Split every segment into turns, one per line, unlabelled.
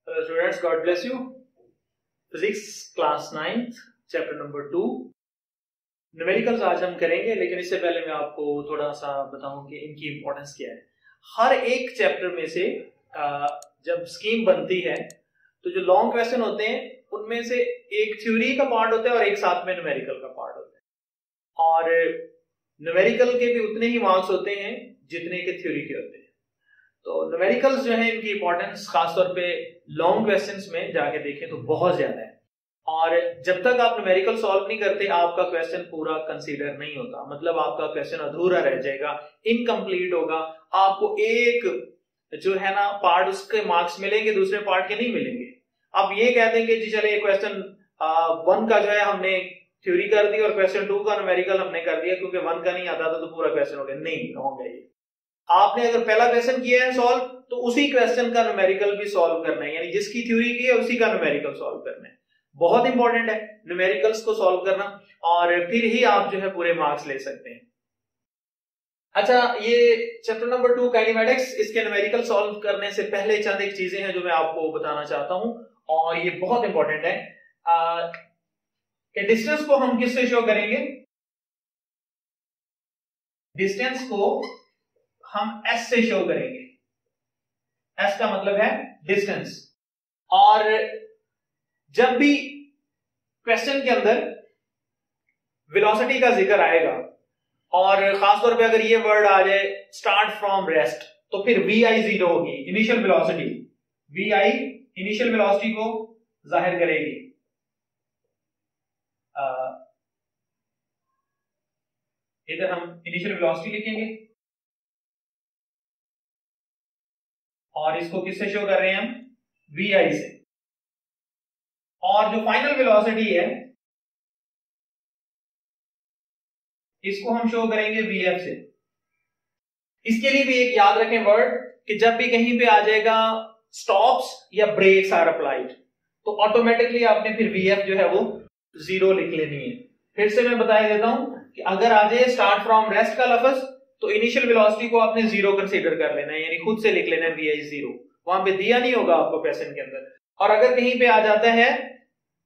Hello students, God bless you. Physics class 9th chapter number 2 numericals आज हम करेंगे, लेकिन इससे पहले मैं आपको थोड़ा सा बताऊं कि इनकी इंपॉर्टेंस क्या है। हर एक चैप्टर में से जब स्कीम बनती है तो जो लॉन्ग क्वेश्चन होते हैं उनमें से एक थ्योरी का पार्ट होता है और एक साथ में न्यूमेरिकल का पार्ट होता है, और न्यूमेरिकल के भी उतने ही मार्क्स होते हैं जितने के थ्योरी के होते हैं। तो न्यूमेरिकल्स जो है इनकी इंपॉर्टेंस खासतौर पे लॉन्ग क्वेश्चंस में जाके देखें तो बहुत ज्यादा है, और जब तक आप न्यूमेरिकल सॉल्व नहीं करते आपका क्वेश्चन पूरा कंसीडर नहीं होता, मतलब आपका क्वेश्चन अधूरा रह जाएगा, इनकम्प्लीट होगा। आपको एक जो है ना पार्ट उसके मार्क्स मिलेंगे, दूसरे पार्ट के नहीं मिलेंगे। आप ये कह देंगे जी चले क्वेश्चन 1 का जो है हमने थ्योरी कर दी और क्वेश्चन 2 का न्यूमेरिकल हमने कर दिया क्योंकि 1 का नहीं आता था तो पूरा क्वेश्चन हो गया। नहीं होगा ये। आपने अगर पहला क्वेश्चन किया है सॉल्व तो उसी क्वेश्चन का न्यूमेरिकल भी सॉल्व करना है, यानी जिसकी थ्योरी की है उसी का न्यूमेरिकल सॉल्व करना है। बहुत इंपॉर्टेंट है न्यूमेरिकल्स को सॉल्व करना, और फिर ही आप जो है पूरे मार्क्स ले सकते हैं। अच्छा, ये चैप्टर नंबर 2 काइनेमेटिक्स, इसके न्यूमेरिकल सॉल्व करने से पहले चंद एक चीजें हैं जो मैं आपको बताना चाहता हूं, और ये बहुत इंपॉर्टेंट है कि डिस्टेंस को हम किससे शो करेंगे। डिस्टेंस को हम s से शो करेंगे। s का मतलब है डिस्टेंस, और जब भी क्वेश्चन के अंदर वेलोसिटी का जिक्र आएगा और खासतौर पे अगर ये वर्ड आ जाए स्टार्ट फ्रॉम रेस्ट, तो फिर vi 0 होगी, initial velocity. vi initial velocity को जाहिर करेगी। इधर हम इनिशियल वेलोसिटी लिखेंगे और इसको किससे शो कर रहे हैं हम, vi से। और जो फाइनल वेलोसिटी है इसको हम शो करेंगे vf से। इसके लिए भी एक याद रखें वर्ड कि जब भी कहीं पे आ जाएगा स्टॉप्स या ब्रेक्स आर अप्लाइड तो ऑटोमेटिकली आपने फिर vf जो है वो 0 लिख लेनी है। फिर से मैं बता देता हूं कि अगर आ जाए स्टार्ट फ्रॉम रेस्ट का लफ्ज तो इनिशियल वेलोसिटी को आपने 0 कंसीडर कर लेना है, यानी खुद से लिख लेना है vi 0। वहां पे दिया नहीं होगा आपको क्वेश्चन के अंदर। और अगर कहीं पे आ जाता है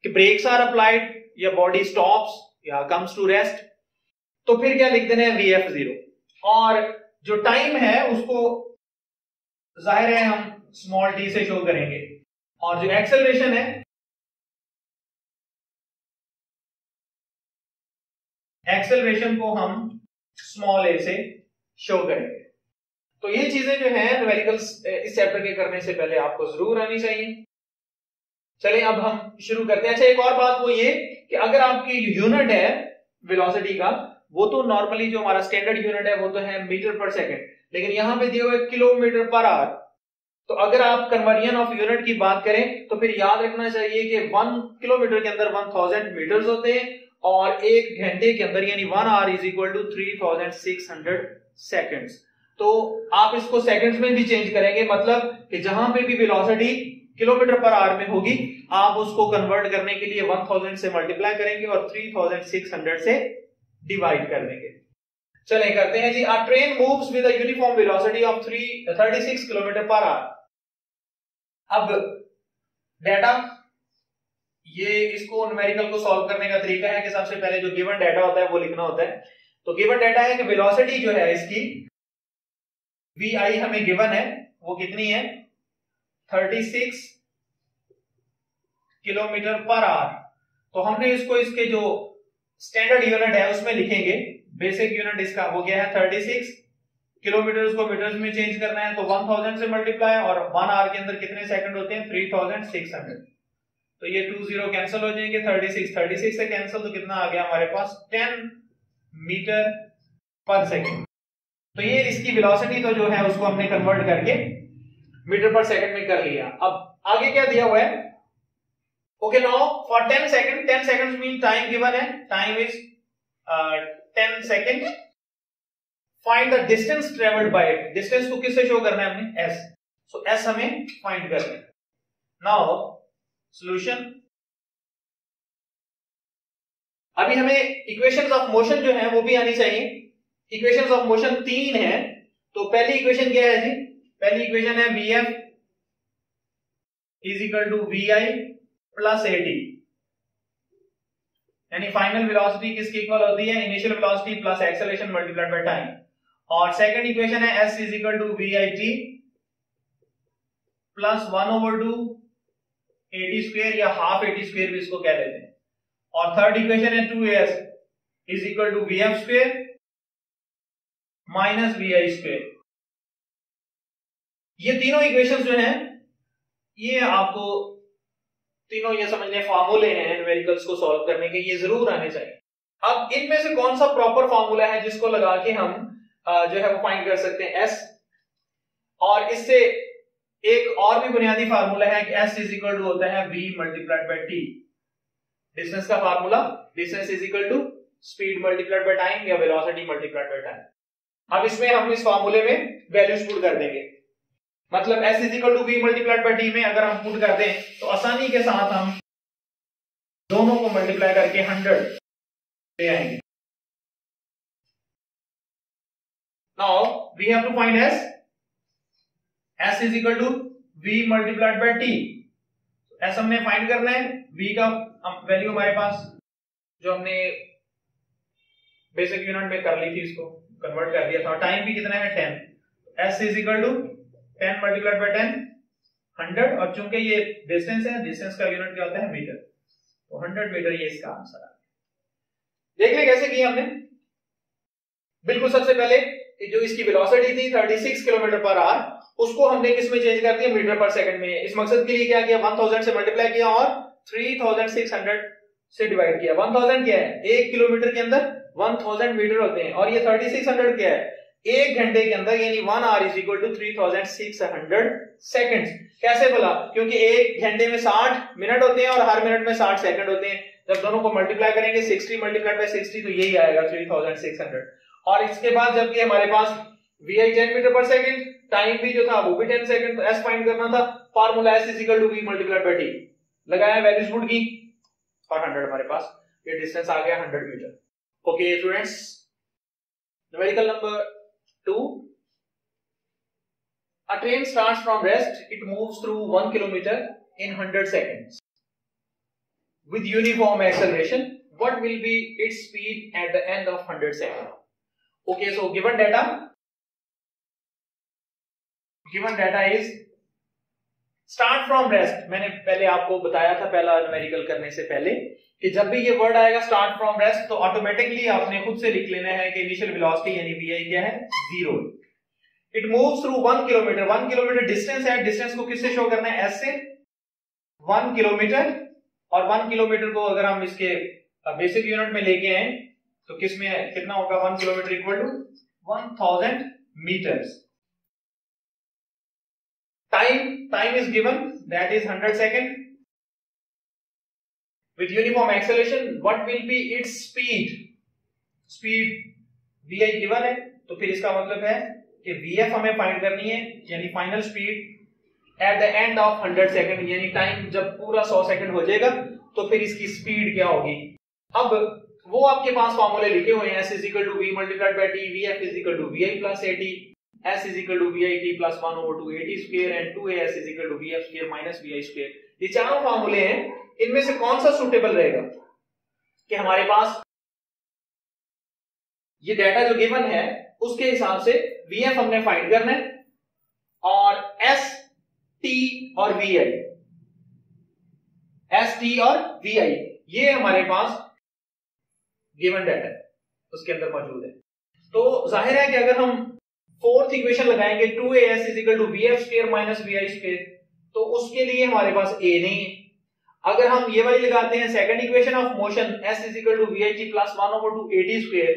कि ब्रेक्स आर अप्लाइड या बॉडी स्टॉप्स या कम्स टू रेस्ट तो फिर क्या लिख देना है, vf 0। और जो टाइम है उसको जाहिर है हम स्मॉल t से शो करेंगे, और जो एक्सेलरेशन है एक्सेलरेशन को हम स्मॉल a से शो करेंगे। तो ये चीजें जो है न्यूमेरिकल्स इस चैप्टर के करने से पहले आपको जरूर आनी चाहिए। चलिए अब हम शुरू करते हैं। अच्छा, एक और बात वो ये कि अगर आपकी यूनिट है वेलोसिटी का, वो तो नॉर्मली जो हमारा स्टैंडर्ड यूनिट है वो तो है मीटर पर सेकंड, लेकिन यहां पे दिया हुआ है किलोमीटर पर आवर। तो अगर आप कन्वर्जन ऑफ यूनिट की बात करें तो फिर याद रखना चाहिए कि 1 किलोमीटर के अंदर 1000 मीटर्स होते हैं, और 1 घंटे के अंदर यानी 1 hour is equal to 3600 seconds. तो आप इसको सेकंड्स में भी चेंज करेंगे, मतलब कि जहां पे भी वेलोसिटी किलोमीटर पर आवर में होगी आप उसको कन्वर्ट करने के लिए 1000 से मल्टीप्लाई करेंगे और 3600 से डिवाइड कर देंगे। चले करते हैं जी। A train moves with a uniform velocity of 36 kilometre per hour. अब डाटा, ये इसको न्यूमेरिकल को सॉल्व करने का तरीका है कि सबसे पहले जो गिवन डाटा होता है वो लिखना होता है। तो गिवन डाटा है कि वेलोसिटी जो है इसकी vi हमें गिवन है, वो कितनी है 36 किलोमीटर पर आवर। तो हमने इसको इसके जो स्टैंडर्ड यूनिट है उसमें लिखेंगे। बेसिक यूनिट इसका हो गया है 36 किलोमीटर, उसको मीटर्स में चेंज करना है तो 1000 से मल्टीप्लाई, और 1 आवर के अंदर कितने सेकंड होते हैं 3600। तो ये 20 कैंसिल हो जाएंगे, 36 से कैंसिल तो कितना आ गया हमारे पास 10 मीटर पर सेकंड। तो ये इसकी वेलोसिटी तो जो है उसको हमने कन्वर्ट करके मीटर पर सेकंड में कर लिया। अब आगे क्या दिया हुआ है, okay now for 10 second mean time given है, time is 10 second. Find the distance travelled by it. Distance को किससे शो करना है हमने, s। सो s हमें फाइंड करना है। नाउ सॉल्यूशन, अभी हमें इक्वेशंस ऑफ मोशन जो है वो भी आनी चाहिए। इक्वेशंस ऑफ मोशन 3 है। तो पहली इक्वेशन क्या है जी, पहली इक्वेशन है vf is equal to v i plus a t, यानी फाइनल वेलोसिटी किसकी इक्वल होती है, initial velocity plus acceleration multiplied by time. और सेकंड इक्वेशन है s is equal to v i t plus 1/2 a t square या half a t square भी इसको कह देते हैं। और थर्ड इक्वेशन है 2s is equal to v f square minus v i square. ये तीनों इक्वेशंस जो हैं ये आपको तीनों ये समझने फॉर्मूले हैं न्यूमेरिकल्स को सॉल्व करने के, ये जरूर आने चाहिए। अब इनमें से कौन सा प्रॉपर फॉर्मूला है जिसको लगा के हम जो है वो फाइंड कर सकते हैं एस, और इससे एक और भी बुनियादी फार्मूला है कि एस इज इक्वल टू होता है v multiplied by T. Distance का formula, distance is equal to speed multiplied by time या वेलोसिटी मल्टीप्लाइड बाय टाइम। अब इसमें हम इस फार्मूले में वैल्यूज पुट कर देंगे, मतलब s is equal to v multiplied by t में अगर हम पुट कर दें तो आसानी के साथ हम दोनों को मल्टीप्लाई करके 100 ले आएंगे। Now we have to find s, s is equal to v multiplied by t। s हमने फाइंड करना है, v का वैल्यू हमारे पास जो हमने बेसिक यूनिट में कर ली थी इसको कन्वर्ट कर दिया था, टाइम भी कितना है 10, s is equal to 10 multiplied by 10 100, और चूंकि ये डिस्टेंस है, डिस्टेंस का यूनिट क्या होता है मीटर, तो 100 मीटर ये इसका आंसर है। देख ले कैसे किया हमने। बिल्कुल सबसे पहले जो इसकी वेलोसिटी थी 36 किलोमीटर पर आवर, उसको हमने किस में चेंज कर दिया, मीटर पर सेकंड में। इस मकसद के लिए क्या किया, 1000 से मल्टीप्लाई किया और 3600 से डिवाइड किया। 1000 क्या है, 1 किलोमीटर के अंदर 1000 मीटर होते हैं, और ये 3600 क्या है, 1 घंटे के अंदर, यानी 1 hour is equal to 3600 seconds. कैसे बोला, क्योंकि 1 घंटे में 60 मिनट होते हैं और हर मिनट में 60 सेकंड होते हैं। जब दोनों को मल्टीप्लाई करेंगे 60 मल्टीप्लाइड बाय 60 तो यही आएगा 3600। और इसके बाद जबकि हमारे पास वी आई 10 मीटर पर सेकंड, टाइम भी जो था वो भी 10 सेकंड, तो एस फाइंड करना था। Formula s is equal to v multiplied by t लगाया, वैल्यूज पुट की और 100 हमारे पास ये डिस्टेंस आ गया 100 metre. Okay students, numerical number 2, a train starts from rest, it moves through 1 kilometer in 100 seconds with uniform acceleration. What will be its speed at the end of 100 seconds? Okay, so given data is start from rest। मैंने पहले आपको बताया था पहला numerical करने से पहले कि जब भी ये वर्ड आएगा स्टार्ट फ्रॉम रेस्ट तो ऑटोमेटिकली आपने खुद से लिख लेना है कि इनिशियल वेलोसिटी यानी vi क्या है, 0। It moves through 1 kilometre, 1 kilometre distance है, डिस्टेंस को किससे शो करना है, s से 1 किलोमीटर, और 1 किलोमीटर को अगर हम इसके बेसिक यूनिट में लेके आए तो किसमें कितना होगा, 1 kilometre equal to 1000 metres. Time is given, that is 100 second. With uniform acceleration what will be its speed vi given है, तो फिर इसका मतलब है कि vf हमें फाइंड करनी है, यानी final speed at the end of 100 second, यानी टाइम जब पूरा 100 सेकंड हो जाएगा तो फिर इसकी स्पीड क्या होगी। अब वो आपके पास फॉर्मूले लिखे हुए हैं, s is equal to v multiplied by t, vf is equal to vi plus at, s is equal to vit plus 1/2 at square and 2as is equal to vf square minus vi square. ये चारों फॉर्मूले हैं, इनमें से कौन सा suitable रहेगा कि हमारे पास ये डाटा जो गिवन है उसके हिसाब से vf हमने फाइंड करना है, और s t और vi, s t और vi ये हमारे पास गिवन डाटा है उसके अंदर मौजूद है। तो जाहिर है कि अगर हम फोर्थ इक्वेशन लगाएंगे 2as is equal to vf square minus vi square, तो उसके लिए हमारे पास a नहीं है। अगर हम ये वाली लगाते हैं second equation of motion s is equal to vit plus 1/2 at square,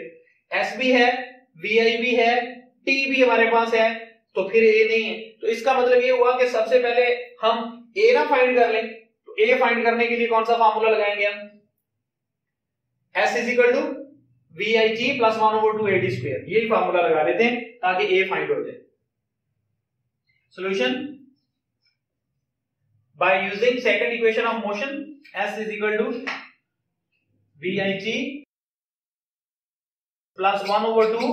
s भी है, vi भी है, t भी हमारे पास है, तो फिर a नहीं है। तो इसका मतलब ये हुआ कि सबसे पहले हम a ना फाइंड कर लें, तो a फाइंड करने के लिए कौन सा फार्मूला लगाएंगे हम, s is equal to vit plus 1/2 at square, यही फार्मूला लगा लेते हैं ताकि a फाइंड हो जाए। Solution by using second equation of motion, s is equal to vit plus 1/2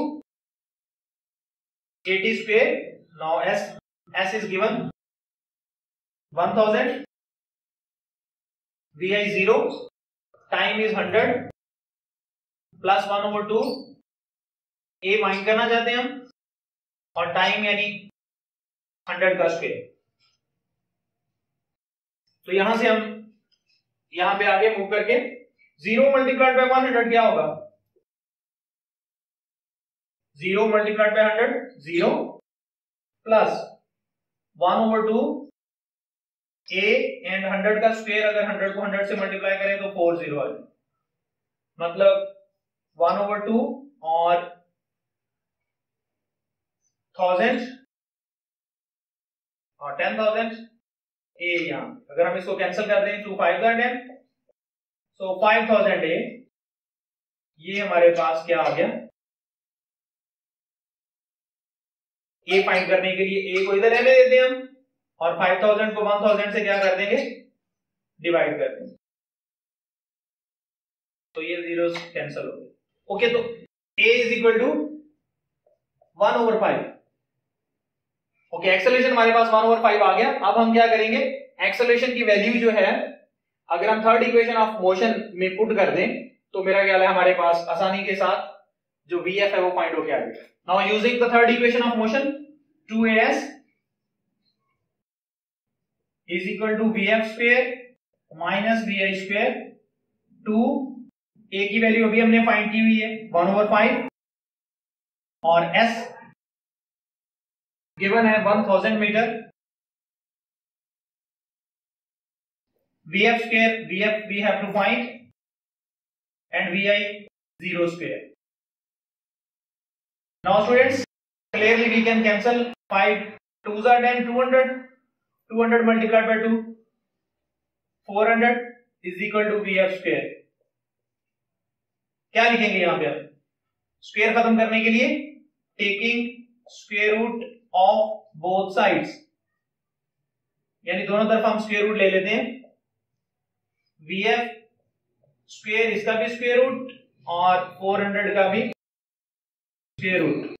at square. Now s is given, 1000, vi 0, time is 100 plus 1/2, A find करना चाहते हैं हम, और टाइम यानी 100 का स्क्वायर। तो यहां से हम यहां पे आगे मूव करके 0 मल्टीप्लाइड बाय 100 क्या होगा? 0 multiplied by 100 0 plus 1/2 a and 100 का स्क्वायर, अगर 100 को 100 से मल्टीप्लाई करें तो 40 आ जाए, मतलब 1/2 और 1000 और 10,000 a यहां, अगर हम इसको कैंसिल कर दें तो 5 का 10, सो 5000 a, ये हमारे पास क्या आ गया? a फाइंड करने के लिए a को इधर रहने देते हैं हम, और 5000 को 1000 से क्या कर देंगे? डिवाइड कर देंगे, तो ये जीरोस कैंसिल हो गए। ओके, तो a is equal to 1/5। Okay, acceleration हमारे पास 1/5 आ गया। अब हम क्या करेंगे? एक्सेलरेशन की वैल्यू जो है अगर हम थर्ड इक्वेशन ऑफ मोशन में पुट कर दें तो मेरा ख्याल है हमारे पास आसानी के साथ जो vf है वो फाइंड होके आ जाएगा। Now using the third equation of motion, 2as is equal to vf square minus vi square, 2 a की वैल्यू अभी हमने फाइंड की हुई है 1/5 और s गिवन है 1000 metre, vf square vf we have to find and vi 0 square. Now students, clearly we can cancel 5 2s are 10, 200 multiplied by 2, 400 is equal to vf square. क्या लिखेंगे यहां पे? स्क्वायर खत्म करने के लिए taking square root of both sides, यानी दोनों तरफ हम स्क्वायर रूट ले लेते हैं। vf स्क्वायर, इसका भी स्क्वायर रूट और 400 का भी square root,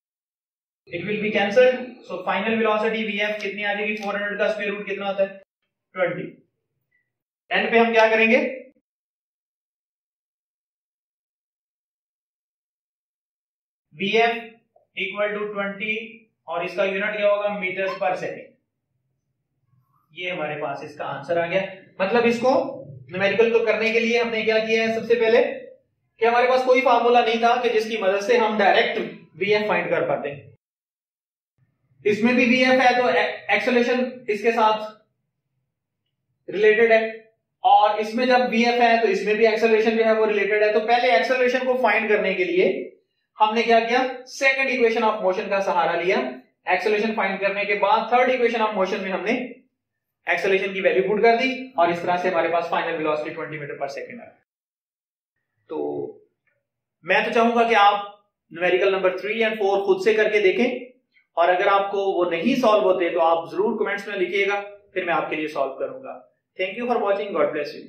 it will be cancelled, so final velocity vf कितनी आ जाएगी? 400 का स्क्वायर रूट कितना होता है? 20। एंड पे हम क्या करेंगे? vf इक्वल टू 20 और इसका यूनिट क्या होगा? मीटर्स पर सेकेंड। ये हमारे पास इसका आंसर आ गया। मतलब इसको न्यूमेरिकल को करने के लिए हमने क्या किया है? सबसे पहले कि हमारे पास कोई फार्मूला नहीं था कि जिसकी मदद से हम डायरेक्ट vf फाइंड कर पाते। इसमें भी vf है तो एक्सेलरेशन इसके साथ रिलेटेड है, और इसमें जब vf है तो इसमें भी एक्सेलरेशन जो है वो रिलेटेड है। तो पहले एक्सेलरेशन को फाइंड करने के लिए हमने क्या किया? सेकंड इक्वेशन ऑफ मोशन का सहारा लिया। एक्सेलरेशन फाइंड करने के बाद थर्ड इक्वेशन ऑफ मोशन में हमने एक्सेलरेशन की वैल्यू पुट कर दी, और इस तरह से हमारे पास फाइनल वेलोसिटी 20 मीटर पर सेकंड है। तो मैं तो चाहूंगा कि आप न्यूमेरिकल नंबर 3 और 4 खुद से करके देखें, और अगर आपको वो नहीं सॉल्व होते तो आप जरूर कमेंट्स में लिखिएगा, फिर मैं आपके लिए सॉल्व करूंगा। Thank you for watching, God bless you.